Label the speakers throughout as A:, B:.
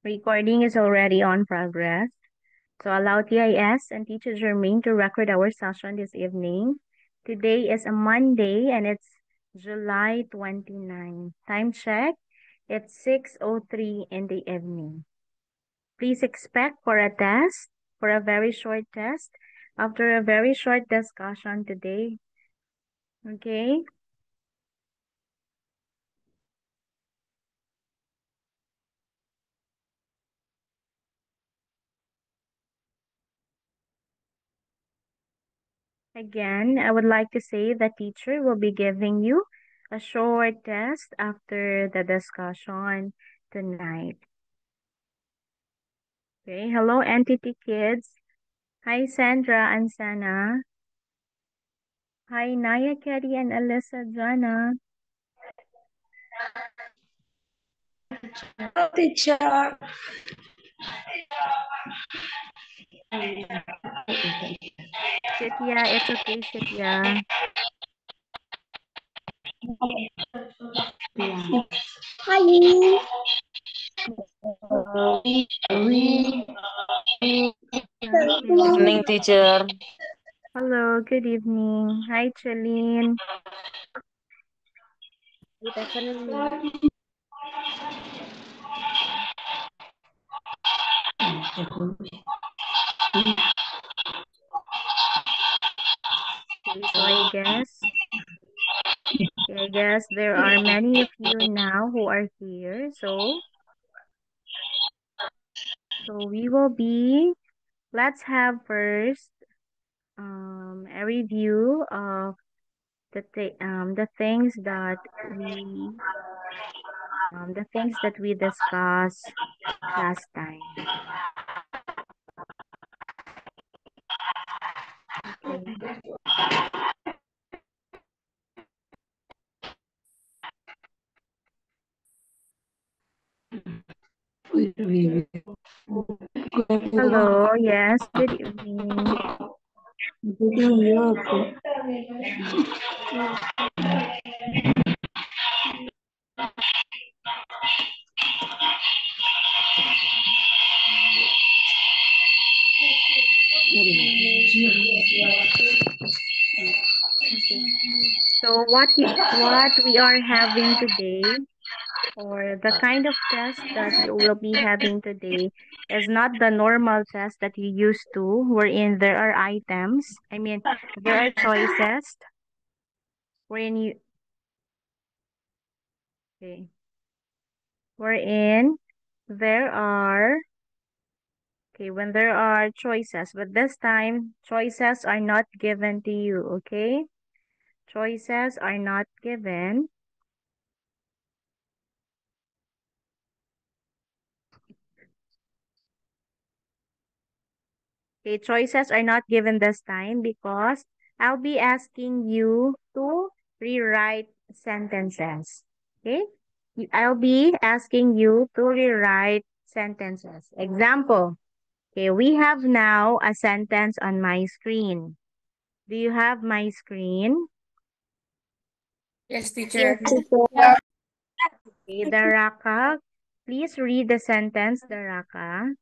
A: Recording is already on progress. So allow TIS and Teacher Jermaine to record our session this evening. Today is a Monday and it's July 29. Time check, it's 6:03 in the evening. Please expect for a test, for a very short test, after a very short discussion today. Okay? Again, I would like to say the teacher will be giving you a short test after the discussion tonight. Okay, hello Entity Kids. Hi Sandra and Sana. Hi Naya, Kelly, and Alyssa Jana.
B: Hello, teacher.
A: Shitya, it's okay, Shitya.
B: Hi.
A: Okay.
C: Evening, teacher.
A: Hello, good evening. Hi Chalene.
C: Good afternoon.
A: Okay, so I guess there are many of you now who are here. So we will be, let's have first a review of the things that we discussed last time. Okay. Hello, yes, good evening. Okay. So what we are having today, or the kind of test that you will be having today, is not the normal test that you used to, wherein there are items. I mean, there are choices wherein you okay, wherein there are okay, when there are choices, but this time choices are not given to you, okay? Choices are not given. Okay, choices are not given this time because I'll be asking you to rewrite sentences. Okay? I'll be asking you to rewrite sentences. Example. Okay, we have now a sentence on my screen. Do you have my screen?
B: Yes, teacher.
A: Okay, Daraka, please read the sentence, Daraka.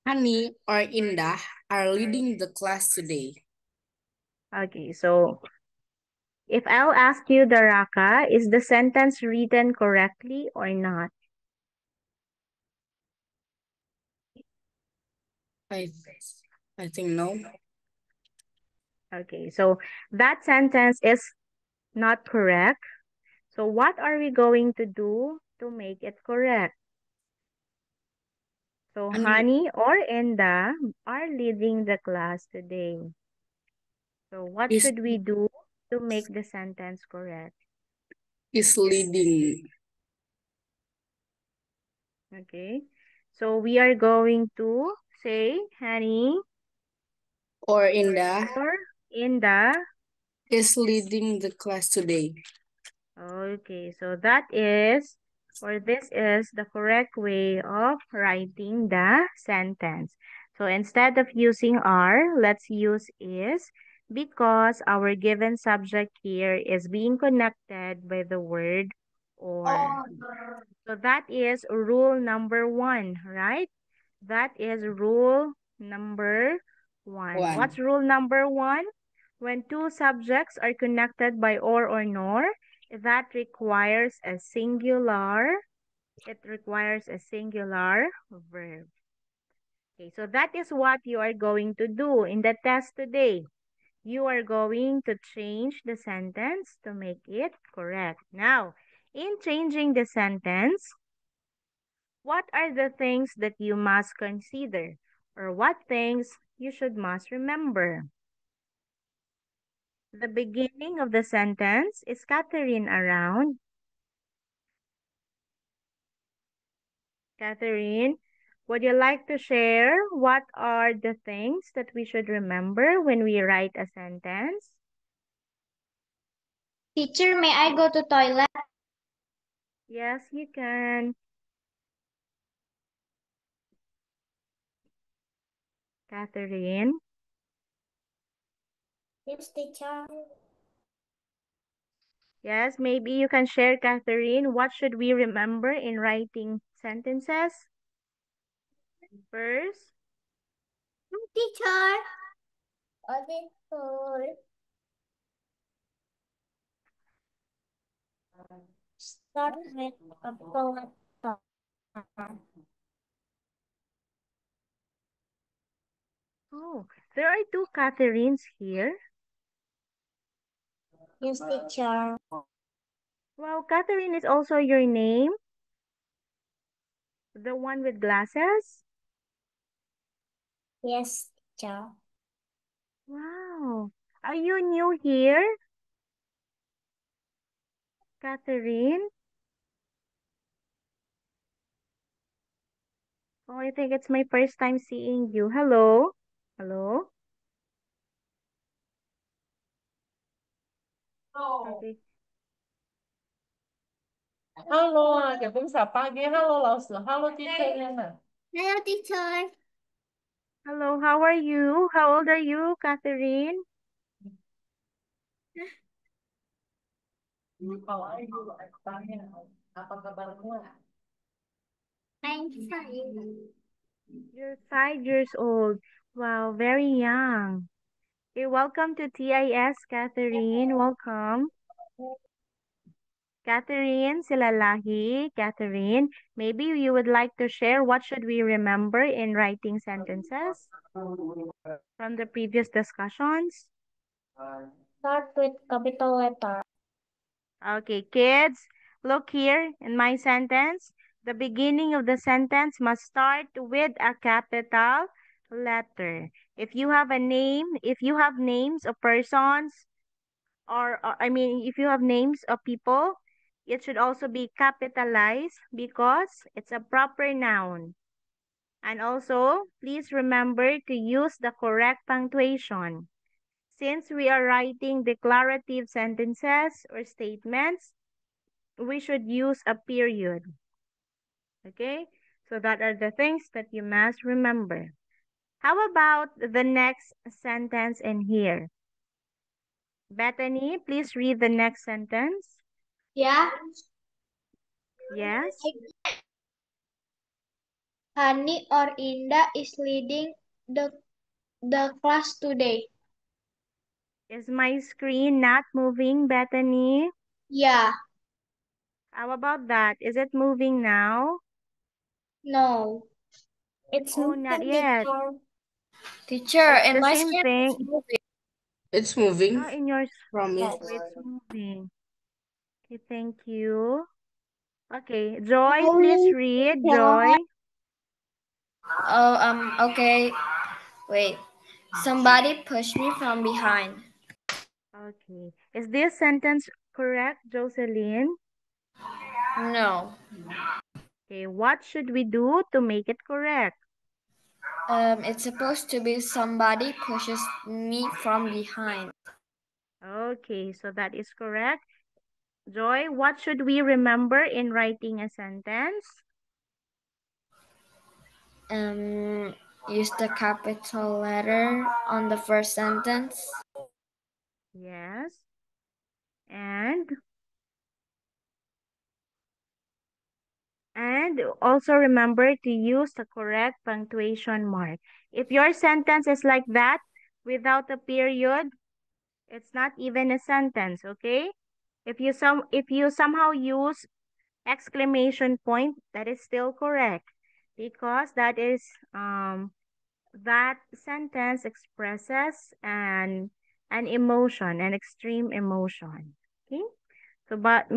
B: Hani or Indah are leading the class today.
A: Okay, so if I'll ask you, Daraka, is the sentence written correctly or not?
B: I think no.
A: Okay, so that sentence is not correct. So what are we going to do to make it correct? So Hani or Enda are leading the class today. So what
B: Is
A: should we do to make the sentence correct?
B: leading.
A: Okay, so we are going to say Hani
B: Or Indah
A: or Enda.
B: is leading the class today.
A: Okay, so that is, or this is the correct way of writing the sentence. So instead of using are, let's use is, because our given subject here is being connected by the word or. So that is rule number 1, right? That is rule number 1. What's rule number 1? When two subjects are connected by or nor, that requires a singular. It requires a singular verb. Okay, so that is what you are going to do in the test today. You are going to change the sentence to make it correct. Now, in changing the sentence, what are the things that you must consider, or what things you must remember? The beginning of the sentence, is Catherine around? Catherine, would you like to share what are the things that we should remember when we write a sentence?
D: Teacher, may I go to toilet?
A: Yes, you can. Catherine?
D: Yes, teacher.
A: Yes, maybe you can share, Catherine. What should we remember in writing sentences? First,
D: Teacher. Start with a bullet.
A: oh, there are two Catherines here.
D: Yes, teacher.
A: Wow, Catherine is also your name? The one with glasses?
D: Yes, teacher.
A: Wow. Are you new here, Catherine? Oh, I think it's my first time seeing you. Hello? Hello? Okay.
E: Halo, gabung sa pagi. Halo, Lausu. Halo, teacher Lena.
D: Hello, teacher.
A: Hello, how are you? How old are you, Catherine?
E: How are you? Tanya, apa kabarmu?
D: I'm fine.
A: You're 5 years old. Wow, very young. Okay, welcome to TIS, Catherine. Welcome. Catherine Silalahi. Catherine, maybe you would like to share what should we remember in writing sentences from the previous discussions?
D: Start with capital letter.
A: Okay, kids, look here in my sentence. The beginning of the sentence must start with a capital letter. If you have a name, if you have names of persons, if you have names of people, it should also be capitalized because it's a proper noun. And also, please remember to use the correct punctuation. Since we are writing declarative sentences or statements, we should use a period. Okay? So that are the things that you must remember. How about the next sentence in here? Bethany, please read the next sentence.
D: Yeah.
A: Yes.
D: Hani or Indah is leading the class today.
A: Is my screen not moving, Bethany?
D: Yeah.
A: How about that? Is it moving now?
D: No. It's
A: Oh, not yet.
C: Teacher,
A: It's
C: in
A: the
C: my
A: same
C: screen,
A: thing.
C: it's moving.
B: It's moving.
A: In yours,
B: Promise.
A: oh, it's moving. Okay, thank you. Okay, Joy,
D: Sorry,
A: please read.
D: teacher.
A: Joy.
C: Oh, okay. Wait. Somebody pushed me from behind.
A: Okay. Is this sentence correct, Jocelyn?
C: No.
A: Okay, what should we do to make it correct?
C: It's supposed to be somebody pushes me from behind.
A: Okay, so that is correct. Joy, what should we remember in writing a sentence?
C: Use the capital letter on the first sentence.
A: Yes. And And also remember to use the correct punctuation mark. If your sentence is like that, without a period, it's not even a sentence, okay? If you somehow use exclamation point, that is still correct because that sentence expresses an emotion, an extreme emotion. Okay? So but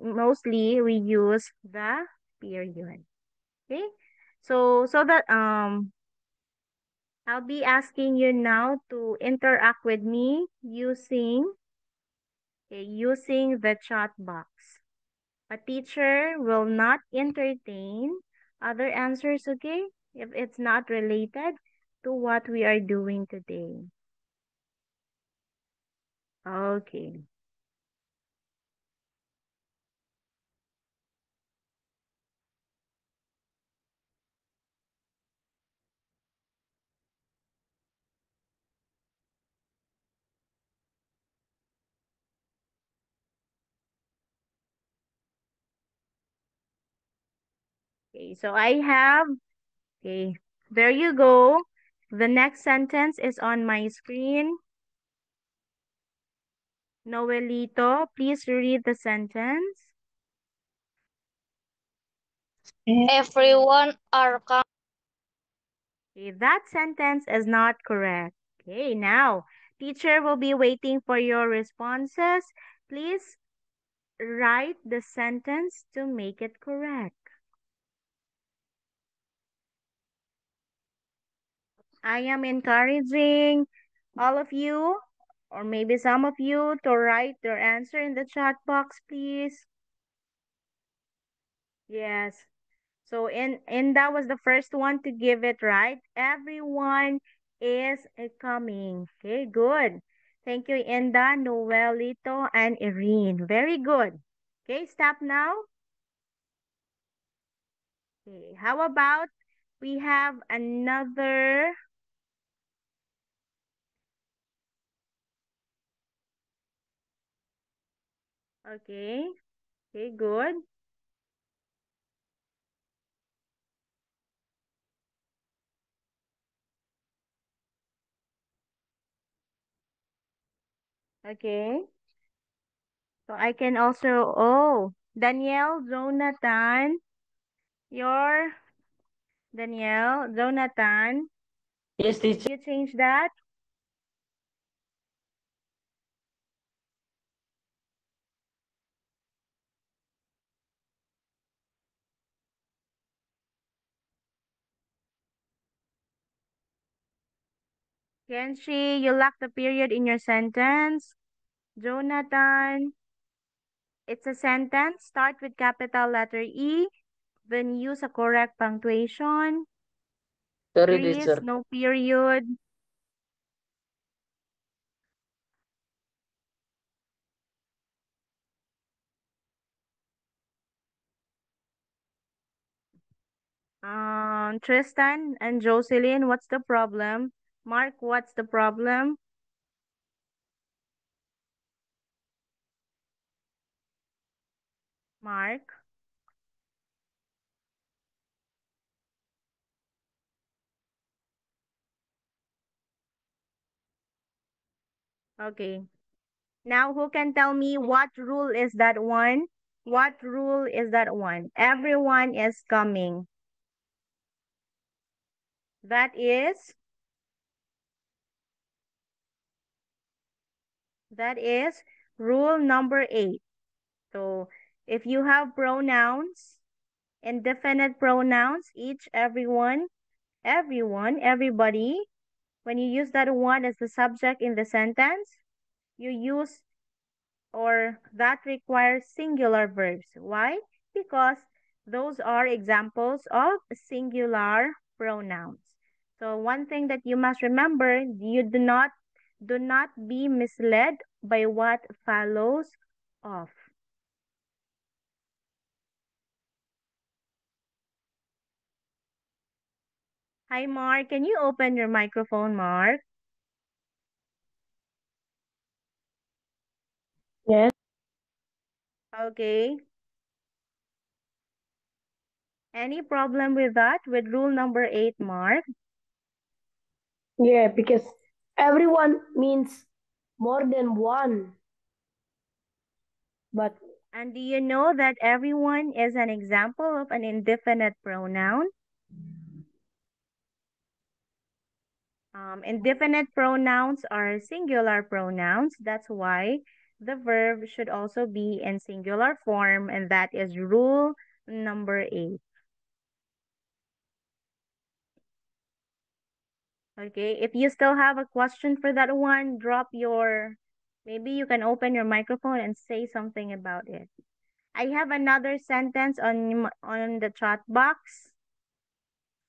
A: mostly we use the period. Okay? So that I'll be asking you now to interact with me using the chat box. A teacher will not entertain other answers, okay? If it's not related to what we are doing today. Okay. Okay, so okay, there you go. The next sentence is on my screen. Noelito, please read the sentence.
D: Everyone are coming.
A: Okay, that sentence is not correct. Okay, now, teacher will be waiting for your responses. Please write the sentence to make it correct. I am encouraging all of you, or maybe some of you, to write their answer in the chat box, please. Yes. So and that was the first one to give it right. Everyone is coming. Okay, good. Thank you, Enda, Noelito, and Irene. Very good. Okay, stop now. Okay, how about we have another. Okay, okay, good. Okay. So I can also, oh, Danielle, Jonathan, your Danielle, Jonathan,
E: Yes,
A: did
E: teacher.
A: you change that? Kenshi, you lack the period in your sentence. Jonathan, it's a sentence. Start with capital letter E, then use a correct punctuation.
E: Sorry,
A: Chris,
E: teacher.
A: no period. Tristan and Jocelyn, what's the problem? Mark, what's the problem? Mark. Okay. Now, who can tell me what rule is that one? What rule is that one? Everyone is coming. That is rule number 8. So, if you have pronouns, indefinite pronouns, each, everyone, everybody, when you use that one as the subject in the sentence, you use or that requires singular verbs. Why? Because those are examples of singular pronouns. So one thing that you must remember, you do not be misled by what follows off. Hi Mark, can you open your microphone, Mark?
E: Yes.
A: Okay. Any problem with that, with rule number 8, Mark?
F: Yeah, because everyone means more than one. But
A: And do you know that everyone is an example of an indefinite pronoun? Indefinite pronouns are singular pronouns. That's why the verb should also be in singular form, and that is rule number 8. Okay, if you still have a question for that one, maybe you can open your microphone and say something about it. I have another sentence on the chat box.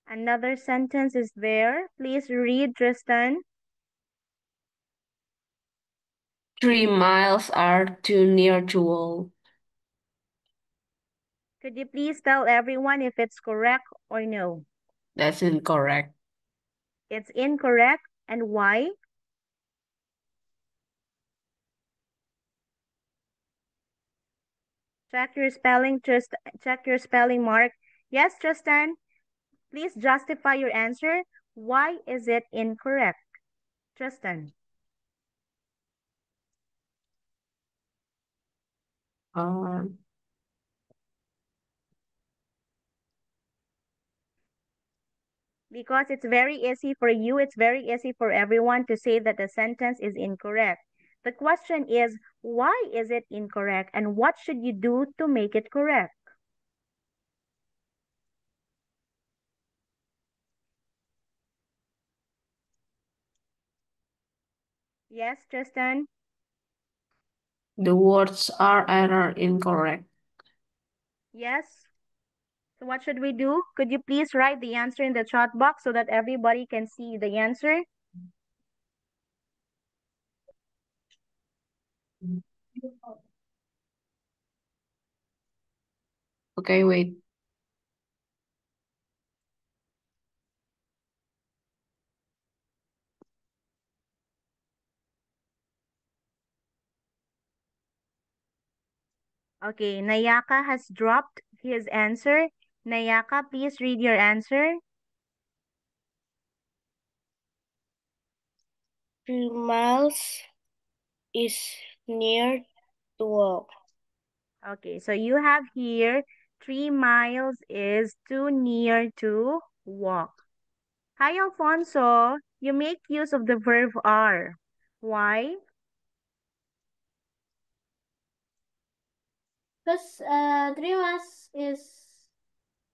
A: Another sentence is there. Please read, Tristan.
B: 3 miles are too near to walk.
A: Could you please tell everyone if it's correct or no?
B: That's incorrect.
A: It's incorrect. And why? Check your spelling, check your spelling, Mark. Yes, Tristan. Please justify your answer. Why is it incorrect? Tristan.
B: Um,
A: Because it's very easy for you, it's very easy for everyone to say that the sentence is incorrect. The question is, why is it incorrect and what should you do to make it correct? Yes, Tristan?
B: the words are either incorrect.
A: Yes? So what should we do? Could you please write the answer in the chat box so that everybody can see the answer?
B: Okay, wait.
A: Okay, Nayaka has dropped his answer. Nayaka, please read your answer.
C: 3 miles is near to walk.
A: Okay, so you have here 3 miles is too near to walk. Hi, Alfonso. You make use of the verb are. Why?
G: Because 3 miles is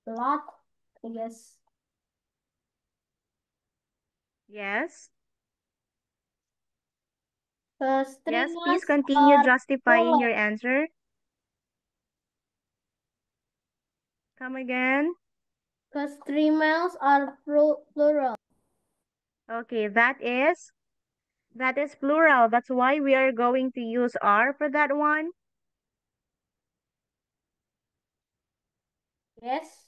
G: a lot, I guess.
A: Yes.
G: Because 3
A: Yes,
G: miles
A: please continue
G: are
A: justifying your
G: plural.
A: answer. Come again.
G: Because 3 miles are plural.
A: Okay, that is plural. That's why we are going to use are for that one.
G: Yes.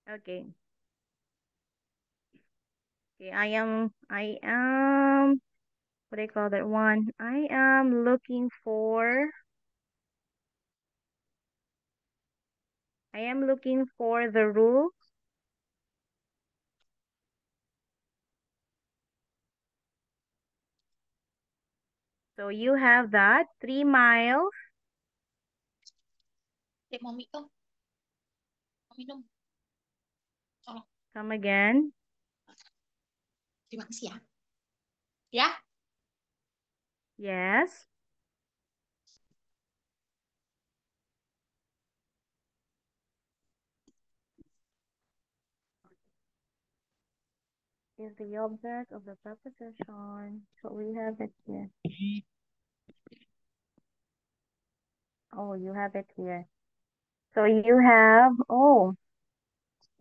A: Okay. Okay, I am, what do you call that one? I am looking for the rule. So you have that 3 miles. Come again.
D: Terima kasih ya. Ya.
A: Yes. Is the object of the preposition. So we have it here. Oh, you have it here. So you have, oh,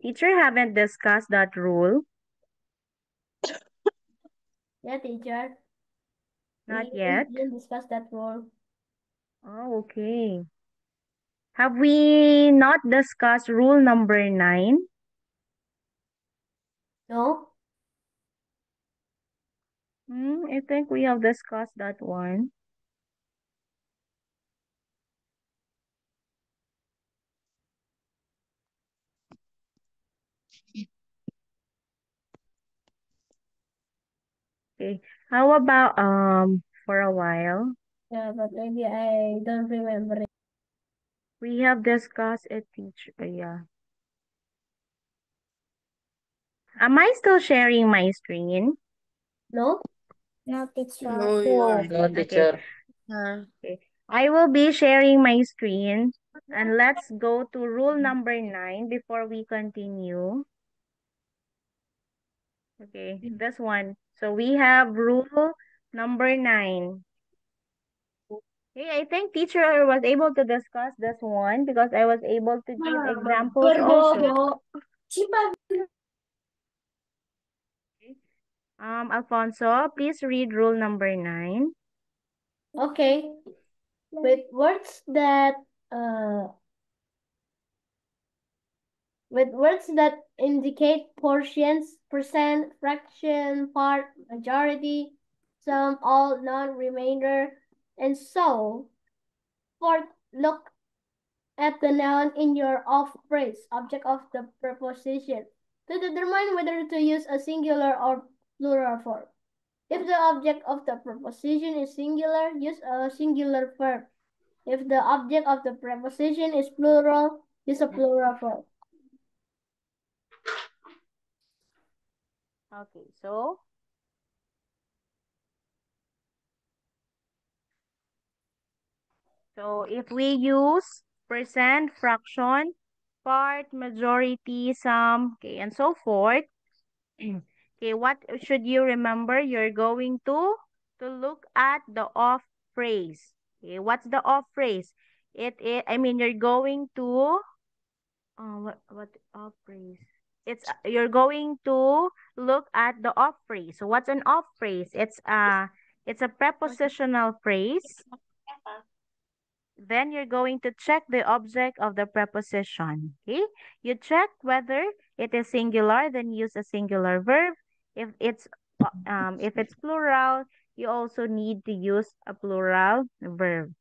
A: teacher haven't discussed that rule.
G: Yeah, teacher.
A: Not
G: We
A: yet.
G: didn't discuss that rule.
A: Oh, okay. Have we not discussed rule number 9?
G: No.
A: I think we have discussed that one. Okay. How about for a while?
G: Yeah, but maybe I don't remember it.
A: We have discussed it, teacher. Yeah. Am I still sharing my screen?
G: No?
C: No, teacher.
B: No, you are.
E: No, teacher.
A: Okay. I will be sharing my screen, and let's go to rule number 9 before we continue. Okay, this one. So we have rule number 9. Okay, I think teacher was able to discuss this one because I was able to give examples also. Alfonso, please read rule number 9.
G: Okay. With words that indicate portions, percent, fraction, part, majority, sum, all, none, remainder, and so forth, look at the noun in your of phrase, object of the preposition, to determine whether to use a singular or plural form. If the object of the preposition is singular, use a singular verb. If the object of the preposition is plural, use a plural form.
A: Okay, so if we use percent, fraction, part, majority, sum, okay, and so forth, okay, what should you remember? You're going to look at the off phrase. Okay, what's the off phrase? You're going to what off phrase? You're going to look at the off phrase. So what's an off phrase? It's a prepositional phrase. Then you're going to check the object of the preposition. Okay? You check whether it is singular, then use a singular verb. If it's plural, you also need to use a plural verb.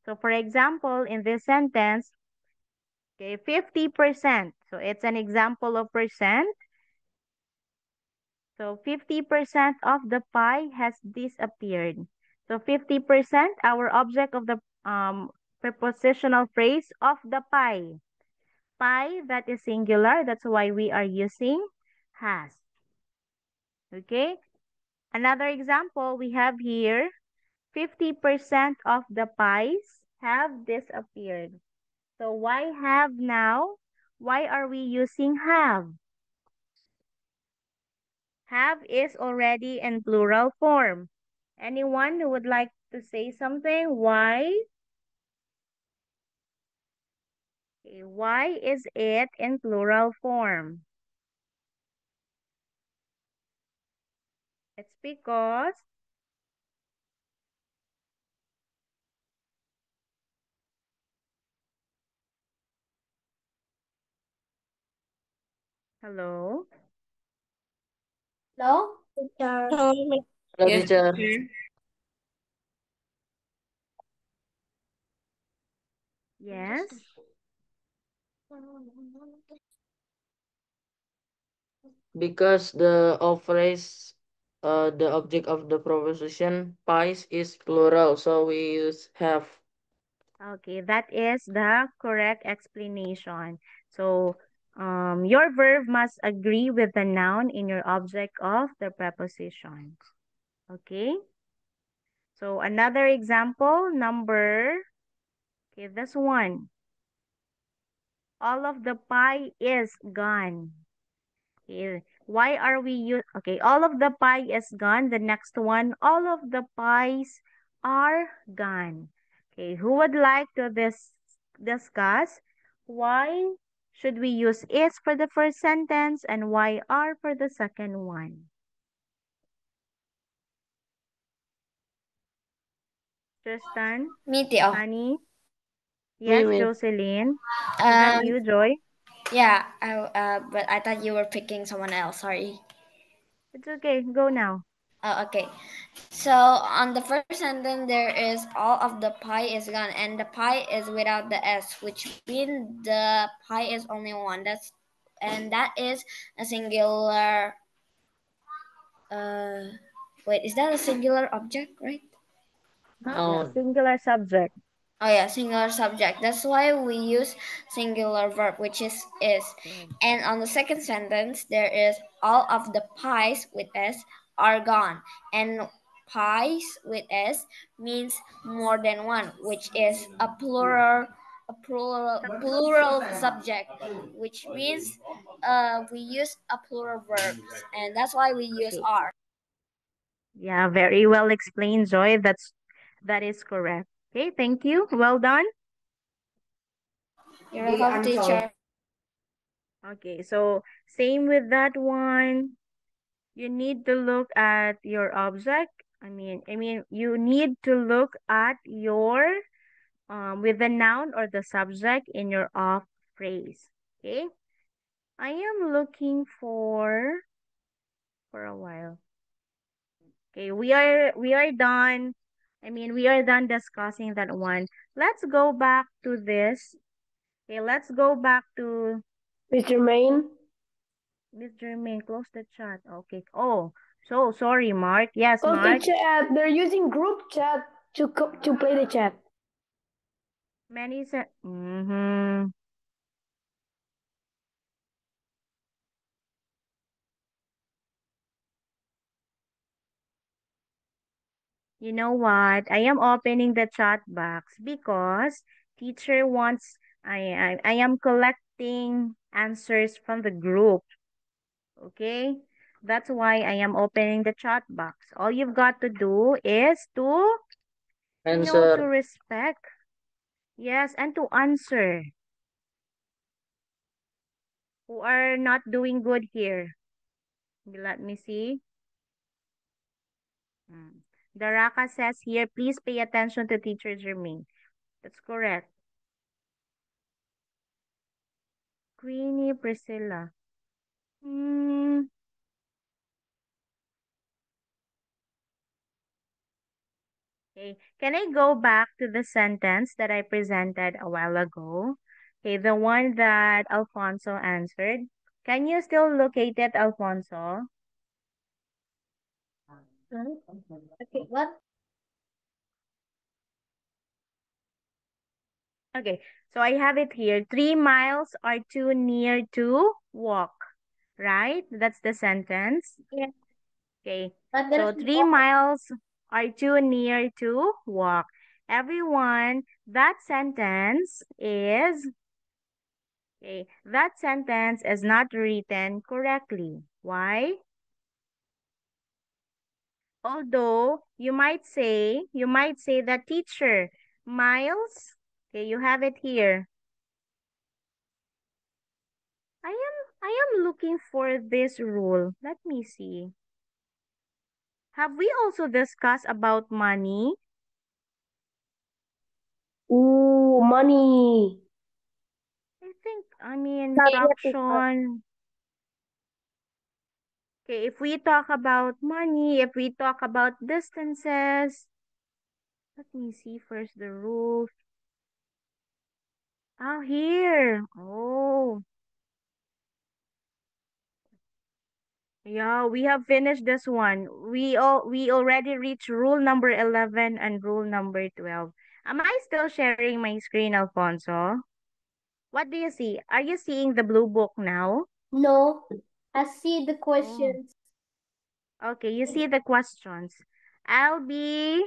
A: So for example, in this sentence, okay, 50%. So it's an example of percent. So 50% of the pie has disappeared. So 50%, our object of the prepositional phrase of the pie. Pie, that is singular. That's why we are using has. Okay. Another example we have here, 50% of the pies have disappeared. So why have now? Why are we using have? Have is already in plural form. Anyone who would like to say something? Why? Okay, why is it in plural form? It's because hello?
G: No?
E: Hello,
B: Yes,
E: teacher.
B: teacher.
A: Yes.
E: Because the of phrase, the object of the proposition pies is plural, so we use have.
A: Okay, that is the correct explanation. So, your verb must agree with the noun in your object of the preposition. Okay? So, another example, okay, this one. All of the pie is gone. Okay, why are we okay, all of the pie is gone. The next one, all of the pies are gone. Okay, who would like to discuss why should we use is for the first sentence and why are for the second one? Tristan,
C: Me, Tio.
A: Honey, yes,
E: Me.
A: Jocelyn, is that you, Joy?
C: Yeah, but I thought you were picking someone else. Sorry.
A: It's okay, go now.
C: Oh, okay. So on the first sentence, there is all of the pie is gone, and the pie is without the s, which means the pie is only one. That's and that is a singular. Wait, is that a singular object, right?
E: Noun.
A: Singular subject.
C: Oh yeah, singular subject. That's why we use singular verb, which is. And on the second sentence, there is all of the pies with S are gone. And pies with S means more than one, which is a plural subject, which means we use a plural verb, and that's why we use
A: Okay.
C: are.
A: Yeah, very well explained, Joy. That is correct. Okay, thank you. Well done.
C: You're welcome, teacher.
A: Okay, so same with that one. You need to look at your object. You need to look at your with the noun or the subject in your off phrase. Okay, I am looking for a while. Okay, we are done. We are done discussing that one. Let's go back to this. Okay, let's go back to
F: Mr. Main,
A: Miss Jermaine. Close the chat. Okay. Oh, so sorry, Mark. Yes,
F: close the
A: Mark.
F: chat. They're using group chat to play the chat.
A: Many said. Mm-hmm. You know what? I am opening the chat box because teacher wants. I am collecting answers from the group. Okay. That's why I am opening the chat box. All you've got to do is to to
E: Answer.
A: respect. Yes, and to answer. Who are not doing good here? Let me see. Daraka says here, please pay attention to Teacher Jermaine. That's correct. Queenie Priscilla. Hmm. Okay. Can I go back to the sentence that I presented a while ago? Okay, the one that Alfonso answered. Can you still locate it, Alfonso?
G: Okay, what?
A: Okay, so I have it here. 3 miles are too near to walk. Right? That's the sentence.
G: Yeah.
A: Okay,
G: But
A: so
G: there's
A: 3
G: more.
A: miles are too near to walk. Everyone, that sentence is, okay, that sentence is not written correctly. Why? Although you might say that teacher, miles, okay, you have it here. I am looking for this rule. Let me see. Have we also discussed about money?
F: Ooh, money.
G: Not yet, teacher.
A: Fraction. Okay, if we talk about money, if we talk about distances, let me see first the rules. Oh, here. Oh, yeah, we have finished this one. We already reached rule number 11 and rule number 12. Am I still sharing my screen, Alfonso? What do you see? Are you seeing the blue book now?
G: No, I see the
A: Oh,
G: questions.
A: okay, you see the questions. I'll be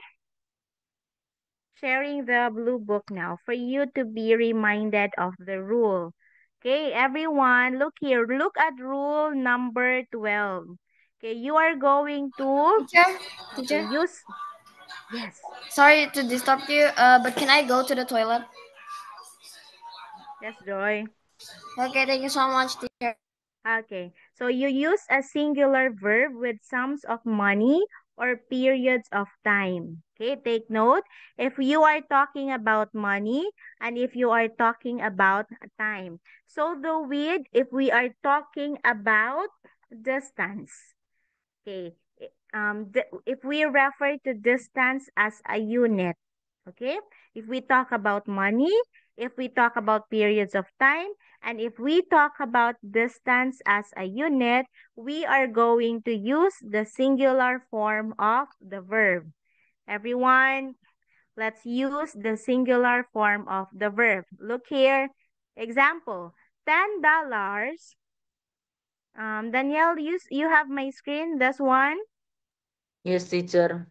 A: sharing the blue book now for you to be reminded of the rule. Okay, everyone, look here. Look at rule number 12. Okay, you are going to
C: Teacher,
A: use. Yes,
C: sorry to disturb you, but can I go to the toilet?
A: yes, Joy.
C: Okay, thank you so much, teacher.
A: Okay, so you use a singular verb with sums of money or periods of time. Okay, take note. If you are talking about money and if you are talking about time. So the with if we are talking about distance. Okay, if we refer to distance as a unit. Okay, if we talk about money, if we talk about periods of time, and if we talk about distance as a unit, we are going to use the singular form of the verb. Everyone, let's use the singular form of the verb. Look here. Example, $10. Danielle, you have my screen, this one?
E: Yes, teacher.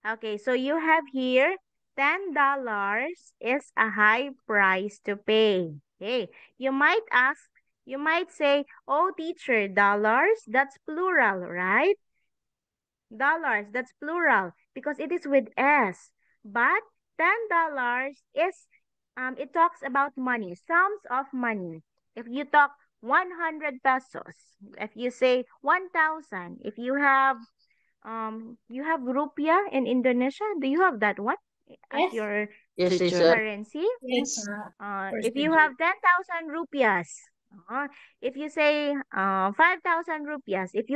A: Okay, so you have here $10 is a high price to pay. Okay, you might ask, you might say, oh teacher, dollars, that's plural, right? Dollars, that's plural because it is with S. But $10 is, it talks about money, sums of money. If you talk 100 pesos, if you say 1,000, if you have rupiah in Indonesia. Do you have that one as
G: Yes.
A: your
E: Yes,
B: Teacher.
E: teacher.
A: currency?
B: Yes.
A: If you have 10,000 rupiahs, if you say 5,000 rupiahs, if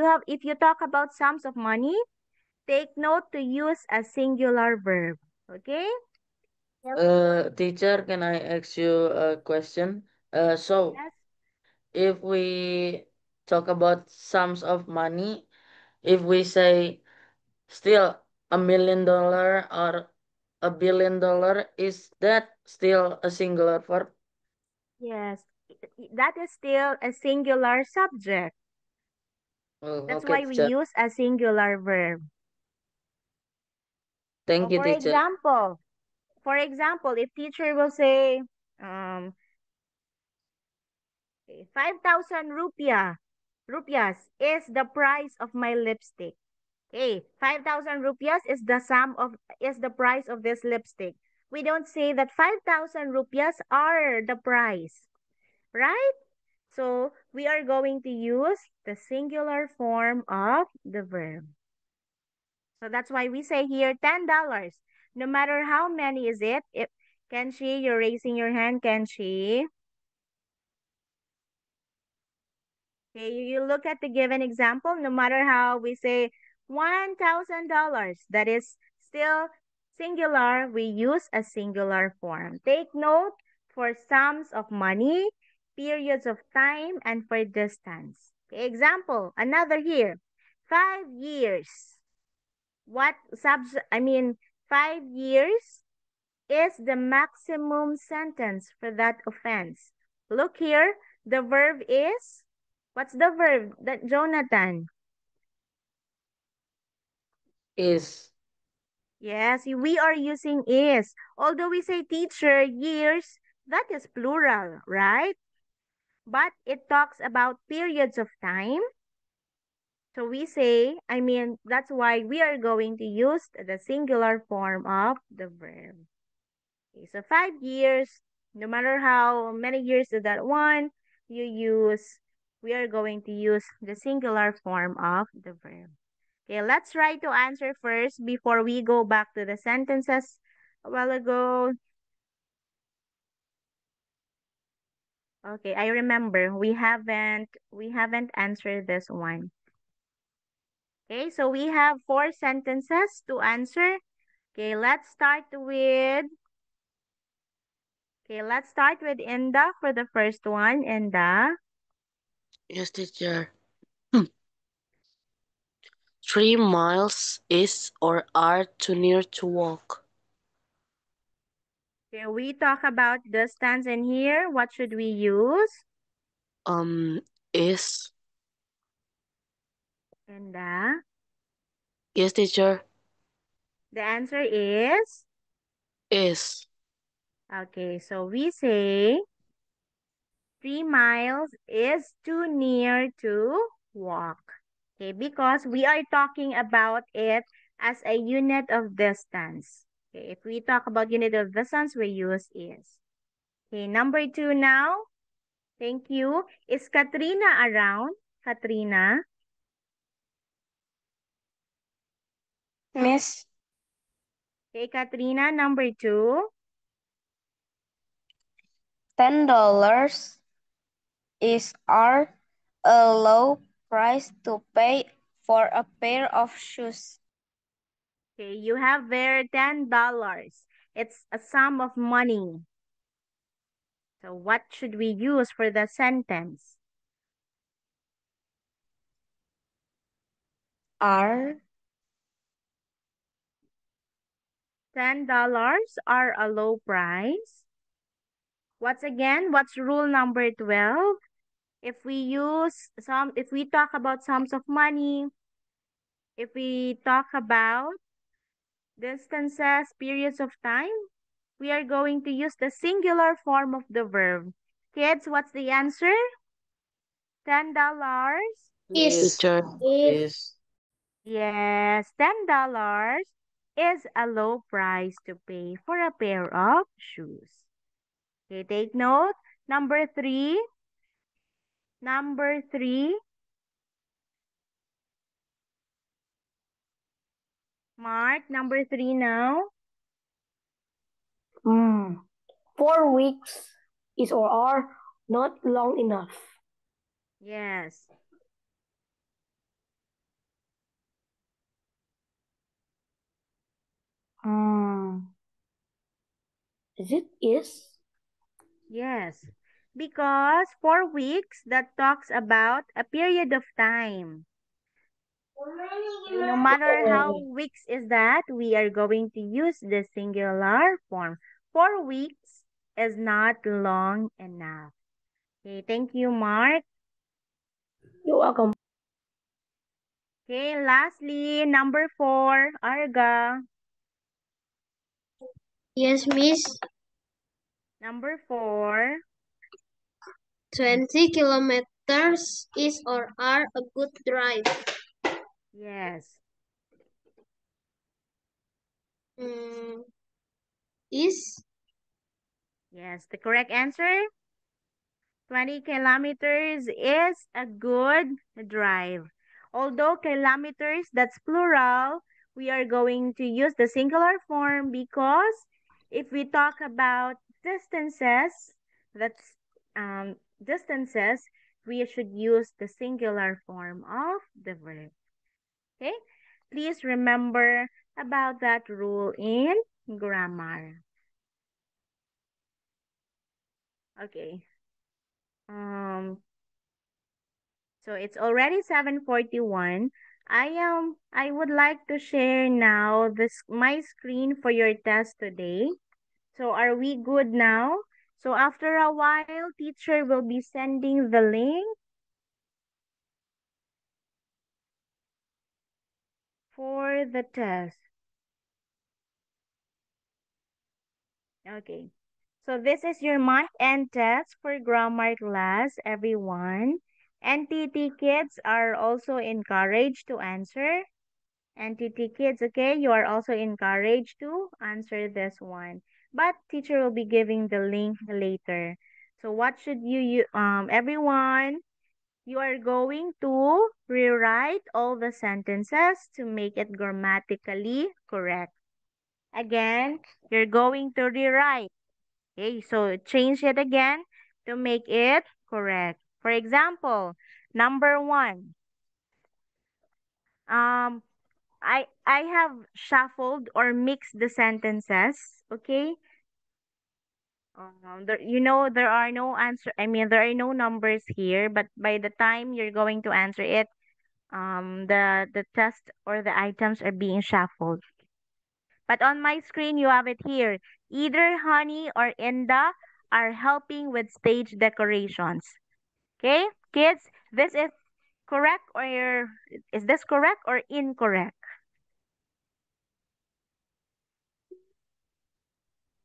A: you talk about sums of money, take note to use a singular verb. Okay?
E: Teacher, can I ask you a question? So
A: Yes.
E: if we talk about sums of money, if we say still $1 million or $1 billion, is that still a singular verb?
A: Yes. That is still a singular subject.
E: Oh,
A: That's
E: okay,
A: why we
E: teacher.
A: use a singular verb.
E: Thank
A: So
E: you, teacher.
A: for example, if teacher will say, um, 5,000 rupiahs is the price of my lipstick. Okay, 5,000 rupiahs is the price of this lipstick. We don't say that 5,000 rupiahs are the price, right? So we are going to use the singular form of the verb. So that's why we say here $10. No matter how many is it, if Kenshi, you're raising your hand, Kenshi. Okay, you look at the given example, no matter how we say $1,000, that is still singular, we use a singular form. Take note for sums of money, periods of time, and for distance. Okay, example, another here, 5 years. What 5 years is the maximum sentence for that offense. Look here, the verb is, what's the verb, that Jonathan?
E: Is.
A: Yes, we are using is. Although we say teacher, years, that is plural, right? But it talks about periods of time. So we say, that's why we are going to use the singular form of the verb. Okay, so 5 years, no matter how many years is that one, we are going to use the singular form of the verb. Okay, let's try to answer first before we go back to the sentences a while ago. Okay, I remember we haven't answered this one. Okay, so we have 4 sentences to answer. Okay, let's start with Inda for the first one. Inda.
H: Yes, teacher. 3 miles is or are too near to walk.
A: Okay, we talk about distance in here. What should we use?
H: Is.
A: Inda.
H: Yes, teacher.
A: The answer is?
H: Is.
A: Okay, so we say 3 miles is too near to walk. Okay, because we are talking about it as a unit of distance. Okay, if we talk about unit of distance, we use is. Okay, number 2 now. Thank you. Is Katrina around? Katrina?
F: Miss.
A: Okay, Katrina, number 2.
F: $10 is are a low price to pay for a pair of shoes.
A: Okay, you have there $10. It's a sum of money. So what should we use for the sentence?
F: Are
A: $10 are a low price. What's rule number 12? If we talk about sums of money, if we talk about distances, periods of time, we are going to use the singular form of the verb. Kids, what's the answer? $10?
B: Is.
H: Teacher.
E: Is.
A: Yes, $10 is a low price to pay for a pair of shoes. Okay, take note. Number three. Mark, number 3 now.
F: 4 weeks is or are not long enough.
A: Yes.
F: Is it is?
A: Yes. Because 4 weeks, that talks about a period of time. Okay, no matter how weeks is that, we are going to use the singular form. 4 weeks is not long enough. Okay, thank you, Mark.
F: You're welcome.
A: Okay, lastly, number 4, Arga.
D: Yes, Miss.
A: Number 4.
D: 20 kilometers is or are a good drive.
A: Yes.
D: Is.
A: Yes, the correct answer, 20 kilometers is a good drive. Although kilometers, that's plural, we are going to use the singular form because if we talk about distances, that's distances, we should use the singular form of the verb. Okay? Please remember about that rule in grammar. Okay. So it's already 7:41. I would like to share now my screen for your test today. So are we good now? So after a while, teacher will be sending the link for the test. Okay. So this is your month-end test for grammar class, everyone. NTT kids are also encouraged to answer. NTT kids, okay, you are also encouraged to answer this one. But teacher will be giving the link later. So what should everyone, you are going to rewrite all the sentences to make it grammatically correct. Again, you're going to rewrite. Okay, so change it again to make it correct. For example, number 1. I have shuffled or mixed the sentences. Okay. There are no answer. I mean, there are no numbers here. But by the time you're going to answer it, the test or the items are being shuffled. But on my screen, you have it here. Either Honey or Inda are helping with stage decorations. Okay, kids, this is correct or is this correct or incorrect?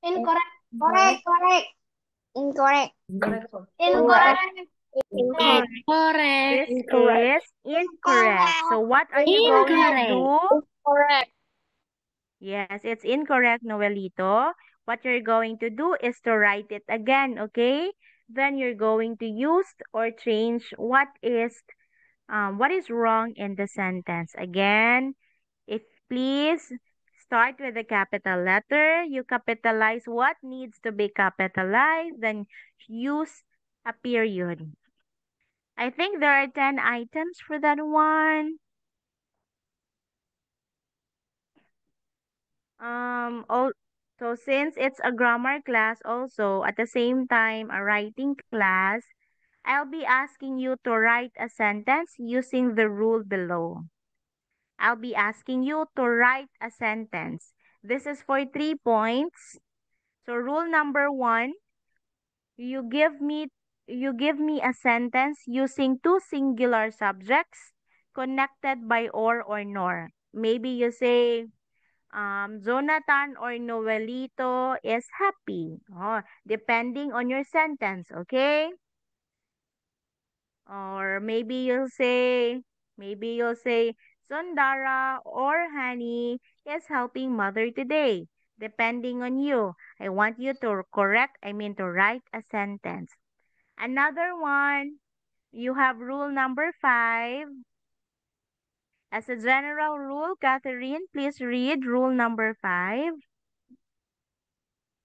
G: Incorrect.
D: Correct. Incorrect.
G: Incorrect.
C: Incorrect.
A: This
F: Incorrect.
A: is incorrect. So what are you going to do?
D: Correct.
A: Yes, it's incorrect, Noelito. What you're going to do is to write it again, okay? Then you're going to use or change what is wrong in the sentence. Again, if please start with a capital letter, you capitalize what needs to be capitalized, then use a period. I think there are 10 items for that one. All So since it's a grammar class also, at the same time a writing class, I'll be asking you to write a sentence using the rule below. I'll be asking you to write a sentence. This is for 3 points. So rule number 1, you give me you give me a sentence using two singular subjects connected by or nor. Maybe you say Jonathan or Noelito is happy. Oh, depending on your sentence, okay? Or maybe you'll say Sundara or Hani is helping mother today. Depending on you. I want you to to write a sentence. Another one, you have rule number 5. As a general rule, Catherine, please read rule number 5.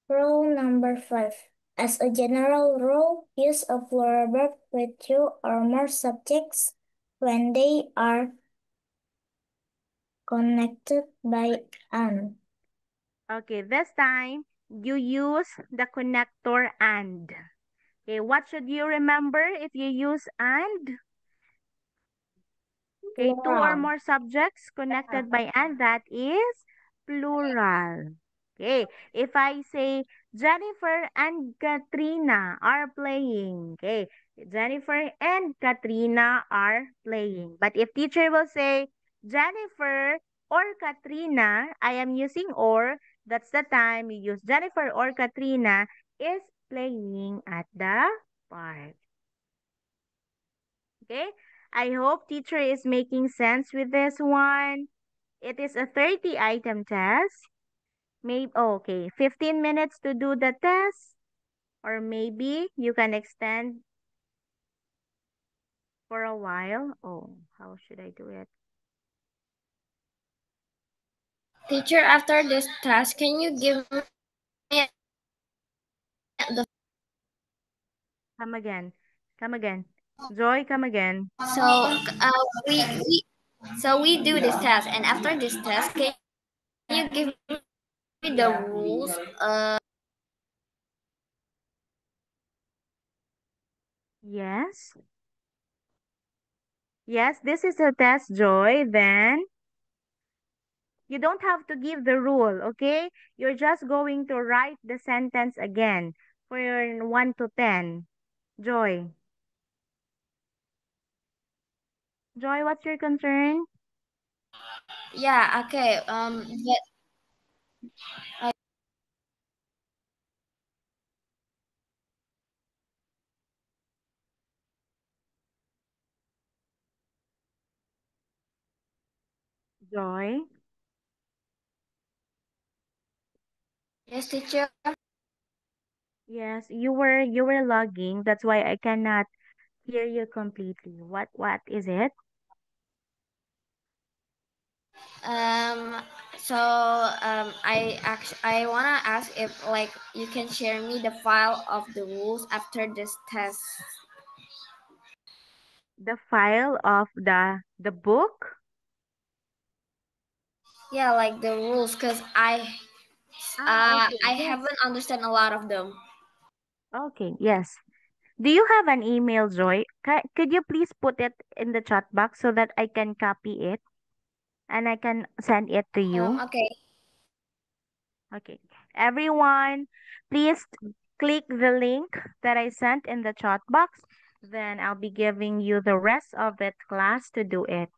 I: Rule number 5. As a general rule, use a plural verb with two or more subjects when they are connected by an.
A: Okay, this time you use the connector and. Okay, what should you remember if you use and? Okay, two or
I: Plural.
A: more subjects connected by and, that is plural. Okay, if I say Jennifer and Katrina are playing. Okay, Jennifer and Katrina are playing. But if teacher will say Jennifer or Katrina, I am using or, that's the time you use Jennifer or Katrina is playing at the park. Okay, I hope teacher is making sense with this one. It is a 30 item test. Maybe, okay, 15 minutes to do the test. Or maybe you can extend for a while. Oh, how should I do it?
C: Teacher, after this task, can you give me the
A: Come again. Come again. Joy, come again.
C: so we so we do this test, and after this test, can you give me the rules?
A: Yes. Yes, this is a test, Joy. Then you don't have to give the rule, okay? You're just going to write the sentence again for your 1 to 10. Joy. Joy, what's your concern?
C: Yeah, okay.
A: Joy.
C: Yes, teacher.
A: Yes, you were logging. That's why I cannot hear you completely. What is it?
C: Um, I wanna ask if like you can share me the file of the rules after this test.
A: The file of the book?
C: Yeah, like the rules, cause
A: Okay.
C: I
A: Yes.
C: haven't understand a lot of them.
A: Okay, yes. Do you have an email, Joy? Could you please put it in the chat box so that I can copy it and I can send it to you?
C: Okay.
A: Okay. Everyone, please click the link that I sent in the chat box. Then I'll be giving you the rest of the class to do it.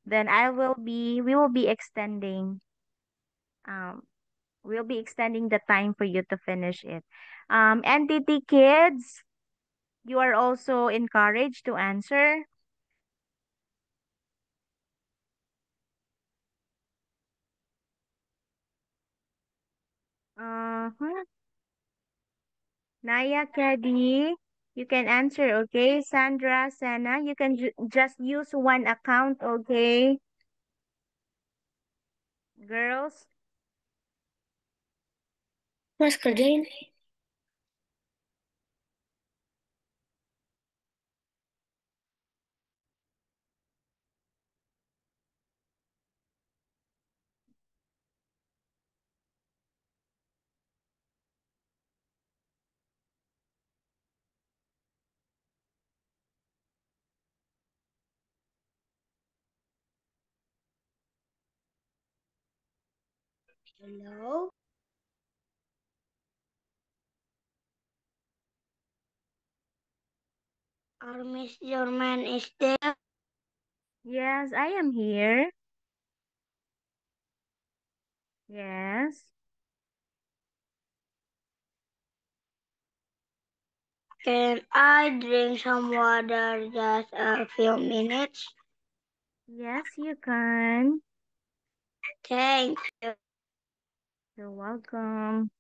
A: Then we will be um extending the time for you to finish it. NTT kids, you are also encouraged to answer. Uh-huh. Naya, Kedi, you can answer, okay? Sandra, Sana, you can just use one account, okay? Girls,
F: Mas kerjain.
I: Hello? Our Miss German is there.
A: Yes, I am here. Yes.
I: Can I drink some water just a few minutes?
A: Yes, you can.
I: Thank you.
A: You're welcome.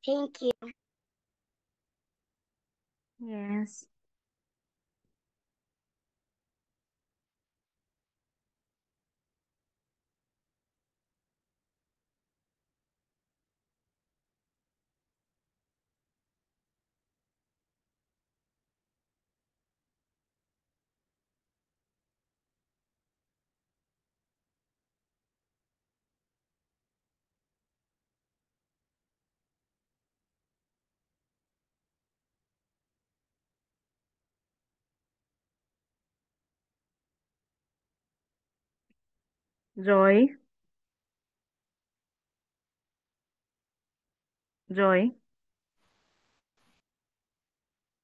I: Thank you.
A: Yes. Joy. Joy.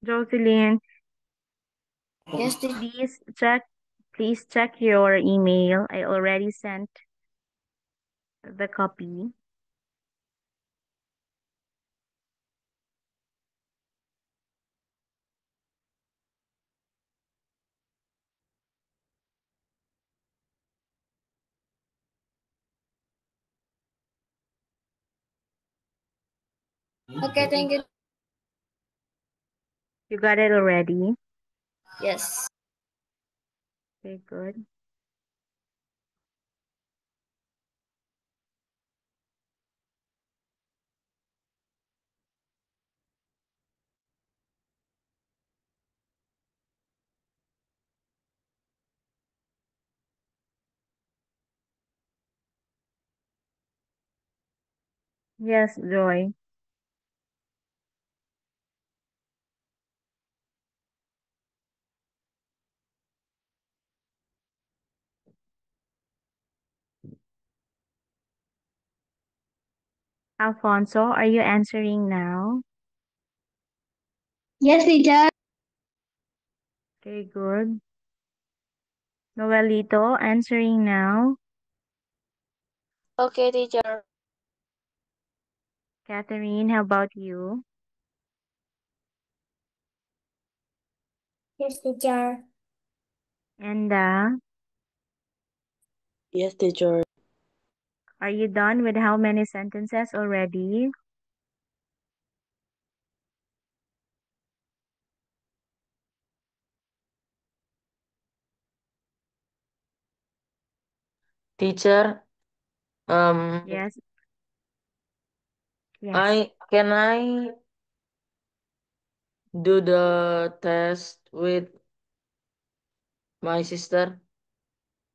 A: Jocelyn,
C: Yes, teacher.
A: please check your email. I already sent the copy.
C: Okay, thank you.
A: You got it already?
C: Yes.
A: Okay, good. Yes, Joy. Alfonso, are you answering now?
D: Yes, teacher.
A: Okay, good. Noelito, answering now.
H: Okay, teacher.
A: Catherine, how about you?
I: Yes, teacher.
A: And
H: Yes, teacher.
A: are you done with how many sentences already?
E: Teacher,
A: Yes, yes.
E: I do the test with my sister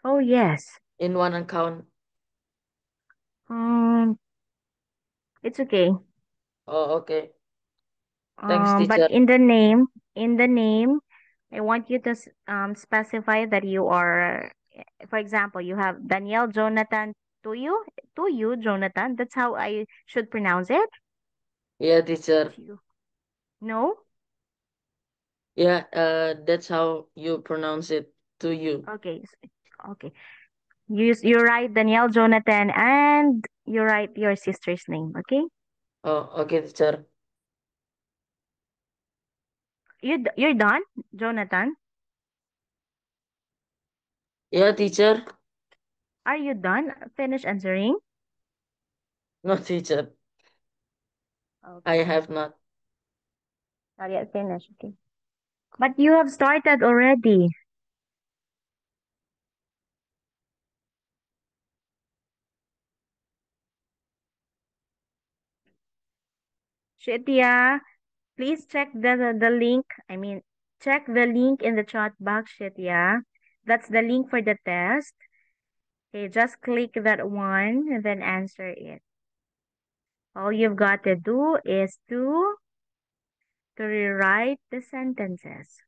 A: Oh, yes.
E: in one account?
A: Um, it's okay.
E: Oh, okay. Thanks,
A: But
E: teacher.
A: in the name, I want you to specify that you are, for example, you have Danielle Jonathan to you, Jonathan. That's how I should pronounce it.
E: Yeah, teacher.
A: To. No?
E: Yeah, that's how you pronounce it, to you.
A: Okay. Okay. You write Danielle Jonathan and you write your sister's name. Okay.
E: Oh, okay, teacher.
A: You're done, Jonathan.
E: Yeah, teacher.
A: Are you done? Finish answering.
E: No, teacher. I
A: Okay.
E: have not.
A: Not yet finished. Okay. But you have started already. Shitya, please check the link. Check the link in the chat box, Shitya. That's the link for the test. Okay, just click that one and then answer it. All you've got to do is to rewrite the sentences.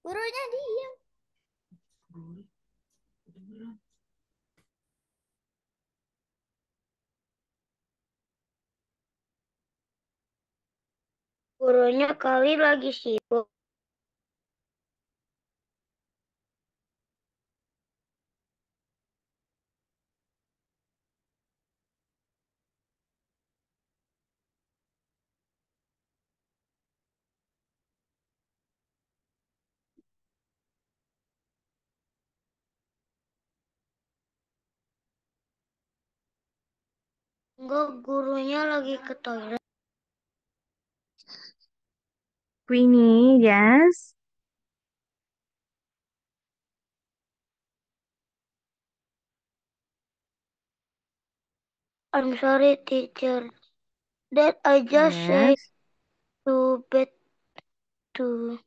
C: Gurunya diam.
I: Gurunya kali lagi sibuk. Enggak, gurunya lagi ke toilet.
A: Queenie, yes?
I: I'm sorry, teacher. That I just said
A: Yes.
I: to bed to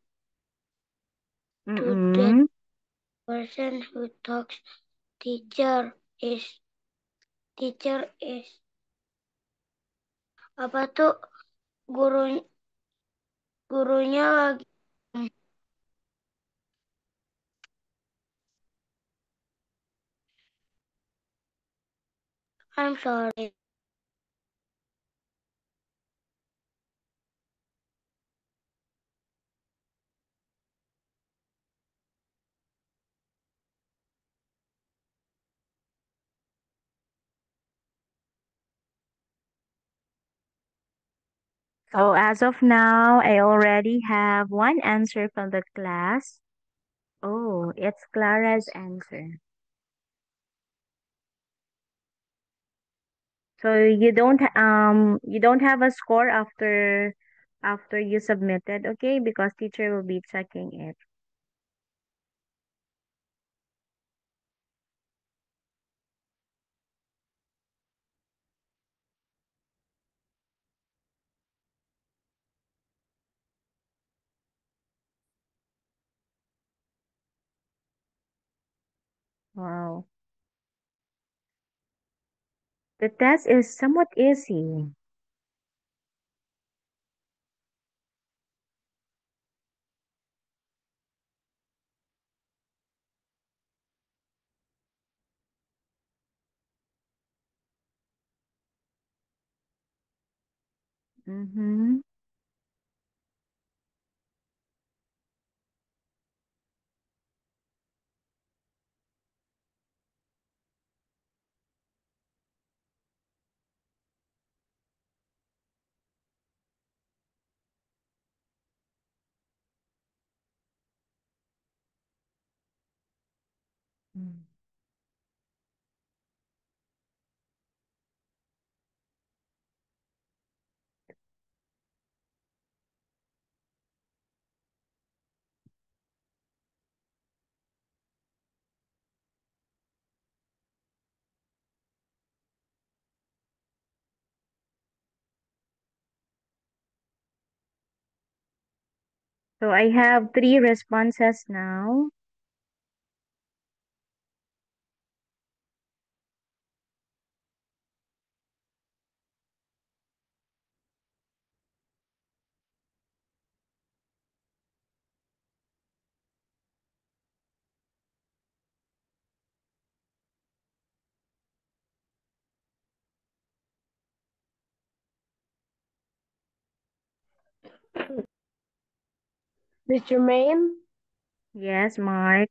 I: that
A: Mm-mm.
I: person who talks. Teacher is apa tuh guru gurunya lagi. I'm sorry.
A: So as of now, I already have one answer from the class. Oh, it's Clara's answer. So you don't have a score after you submitted, okay? Because teacher will be checking it. Wow. The test is somewhat easy. Mm-hmm. So I have 3 responses now.
F: Mr. Main,
A: Yes, Mark.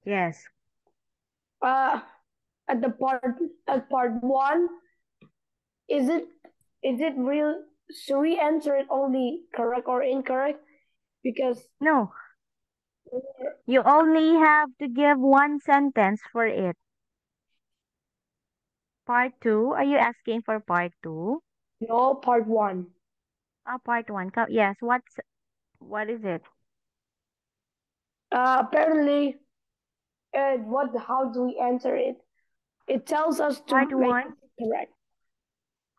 A: Yes.
F: uh, at the part one, is it real? Should we answer it only correct or incorrect? Because
A: No, you only have to give 1 sentence for it. Part 2, are you asking for part 2?
F: no, part one.
A: Part 1. Yes, what is it?
F: Apparently, how do we answer it? It tells us to
A: Part
F: make
A: 1?
F: it correct.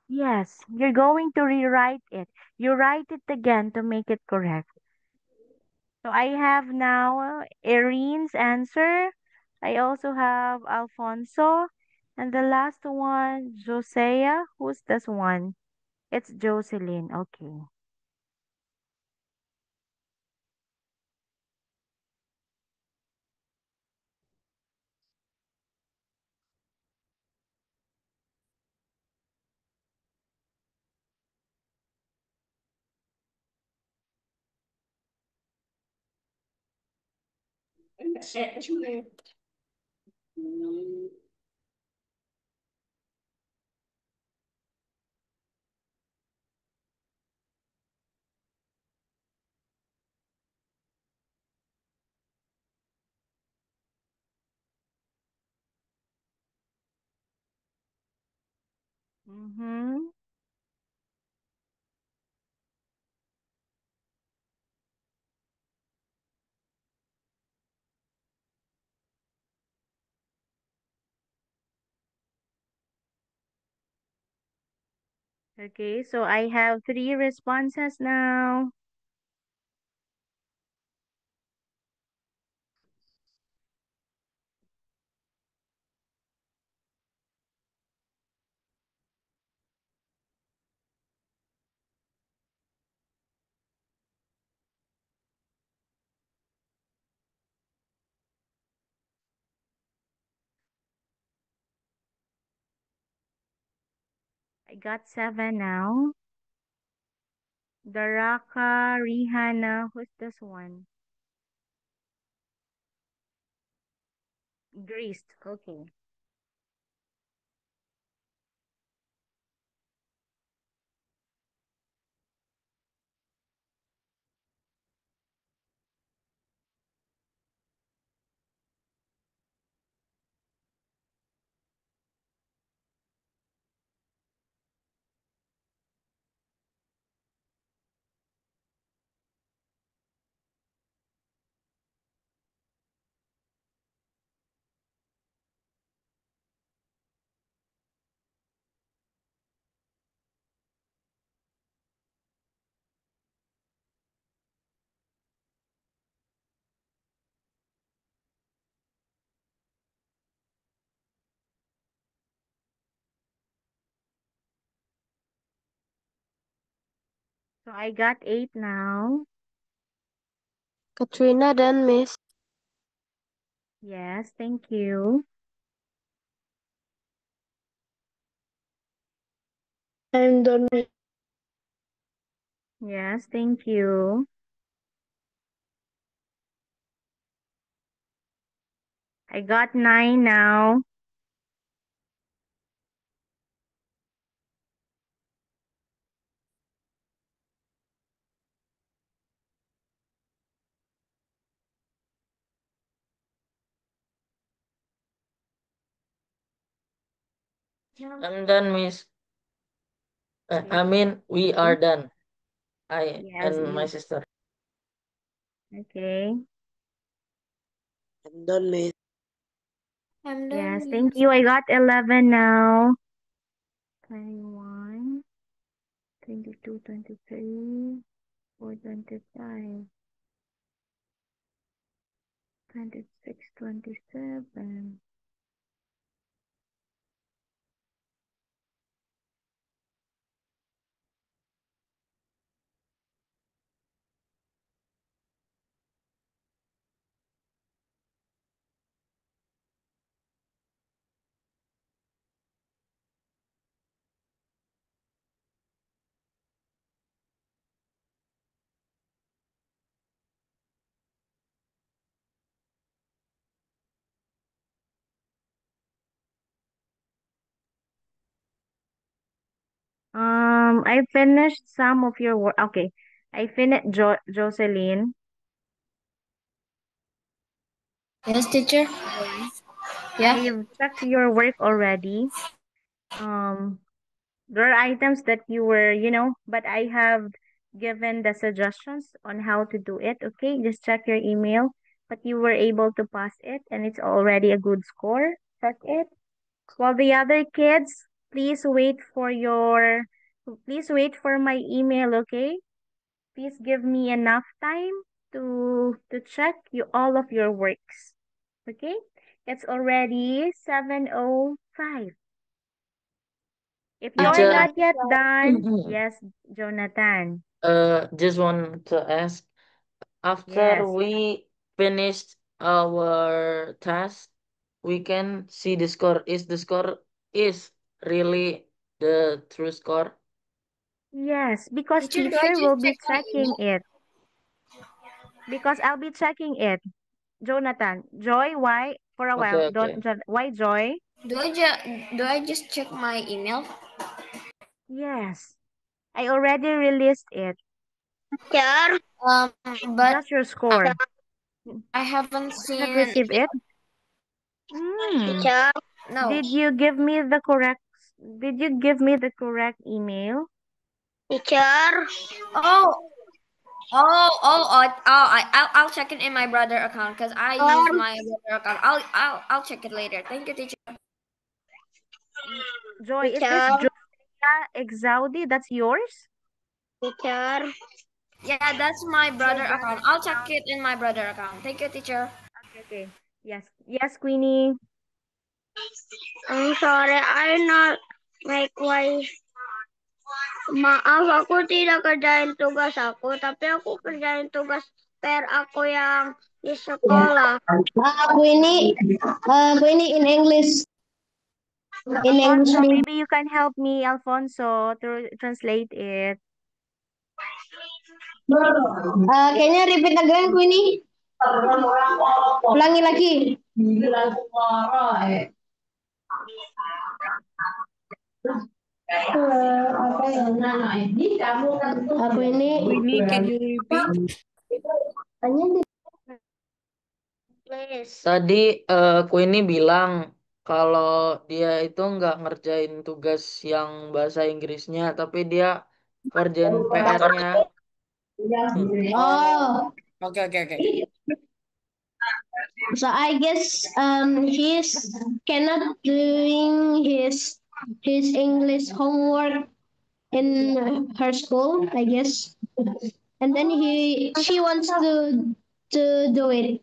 A: Yes, you're going to rewrite it. You write it again to make it correct. So I have now Erin's answer. I also have Alfonso. And the last one, Josea. Who's this one? It's Jocelyn. Okay. Mm-hmm. Okay, so I have 3 responses now. I got 7 now. Daraka, Rihanna, who's this one? Greece. Okay. So I got 8 now.
H: Katrina then Miss.
A: Yes, thank you.
F: I'm done.
A: Yes, thank you. I got 9 now.
E: I'm done, Miss. I mean, we are done. I
A: Yes,
E: and my sister.
A: okay.
H: I'm done, Miss.
C: I'm
A: Yes,
C: done.
A: thank you. I got 11 now. 21, 22, 23, 4, 25, 26, 27. I finished some of your work. Okay, I finished Jocelyn.
C: Yes, teacher.
A: Joy.
C: Yeah.
A: I've checked your work already. Um, there are items that you were, but I have given the suggestions on how to do it. Okay, just check your email. But you were able to pass it, and it's already a good score. Check it. While the other kids, please wait for my email. Okay, please give me enough time to check all of your works. Okay, it's already 7:05. If you are
E: Teacher,
A: not yet done, yes, Jonathan.
E: just want to ask, after
A: Yes.
E: we finished our task, we can see the score. Is the score is really the true score?
A: Yes, because
C: Teacher, do I
A: teacher will
C: just
A: be
C: check my
A: checking
C: email?
A: it. Because I'll be checking it. Jonathan, Joy, why? For a
E: Okay,
A: while,
E: okay.
A: why Joy?
C: Do I just check my email?
A: Yes, I already released it.
I: Teacher,
C: But
A: Just your score.
C: I haven't
A: You have not
C: seen an
A: received it?
C: email.
A: Hmm.
I: teacher,
C: No.
A: Did you give me the correct? Did you give me the correct email?
I: teacher,
C: Oh, I'll check it in my brother account because I use my brother account. I'll check it later. Thank you, teacher.
A: Joy, is this
I: teacher,
A: Joya Exaudi? That's yours?
I: teacher.
C: Yeah, that's my
A: Your
C: brother
A: brother
C: account. I'll check
A: account?
C: it in my brother account. Thank you, teacher.
A: Okay, okay. Yes, yes, Queenie.
I: I'm sorry, I not make why. Maaf, aku tidak kerjain tugas aku, tapi aku kerjain tugas per aku yang di sekolah.
G: Queenie in English. In English,
A: Alfonso,
G: please.
A: maybe you can help me, Alfonso, to translate it.
G: Can you repeat again, Queenie? Ulangi lagi. Aku ini
B: Winnie, can you repeat?
I: Please.
E: Tadi Queenie bilang kalau dia itu nggak ngerjain tugas yang bahasa Inggrisnya, tapi dia kerjain PR-nya.
G: Oh,
B: Okay, okay, okay.
G: so I guess he's cannot doing his English homework in her school, I guess. And then she wants to do it.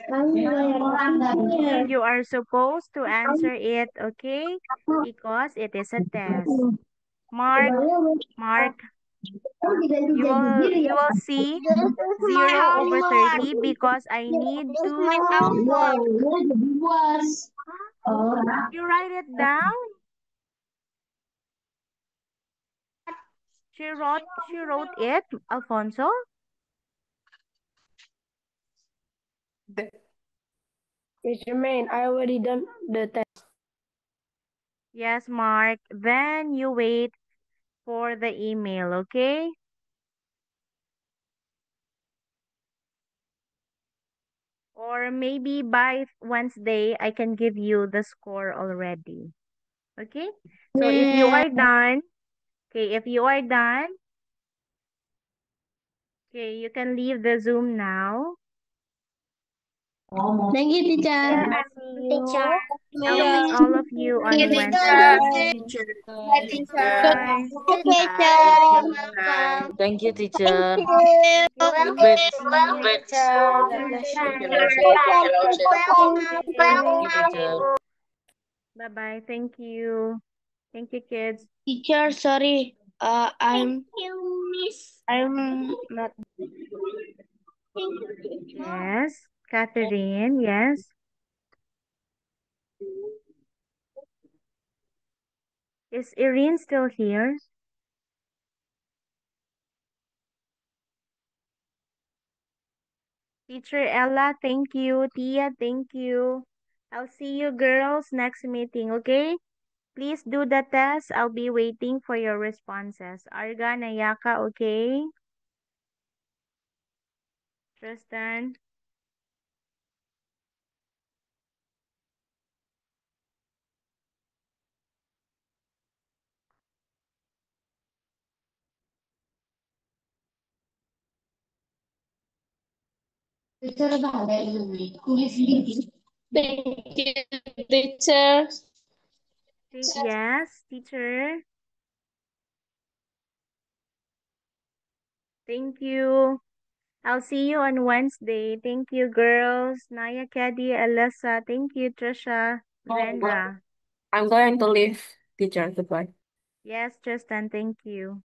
A: And you are supposed to answer it, okay? Because it is a test. Mark, Mark, you will see
I: This is my
A: 0/30
I: homework.
A: because I need
I: This is my
A: to.
I: homework.
A: You write it down. She wrote it, Alfonso.
F: It's Jermaine. I already done the test.
A: Yes, Mark. Then you wait for the email, okay? Or maybe by Wednesday, I can give you the score already. Okay? So if you are done, okay, you can leave the Zoom now.
G: Thank you, teacher.
A: I'll see you.
I: Teacher.
A: I'll meet all of you on Wednesday. Bye.
E: Thank you, teacher.
A: Thank you,
E: Wait, thank you, teacher.
A: Bye-bye. Thank you. Thank you, kids.
G: Teacher, sorry. I'm not.
A: Yes. Catherine, yes. Is Irene still here? Teacher Ella, thank you. Tia, thank you. I'll see you girls next meeting, okay? Please do the test. I'll be waiting for your responses. Arga, Nayaka, okay? Tristan?
G: Thank you, teacher.
A: Yes, teacher. Thank you. I'll see you on Wednesday. Thank you, girls. Naya, Caddy, Alyssa. Thank you, Trisha. Brenda.
B: I'm going to leave, teacher. Goodbye.
A: Yes, Tristan. Thank you.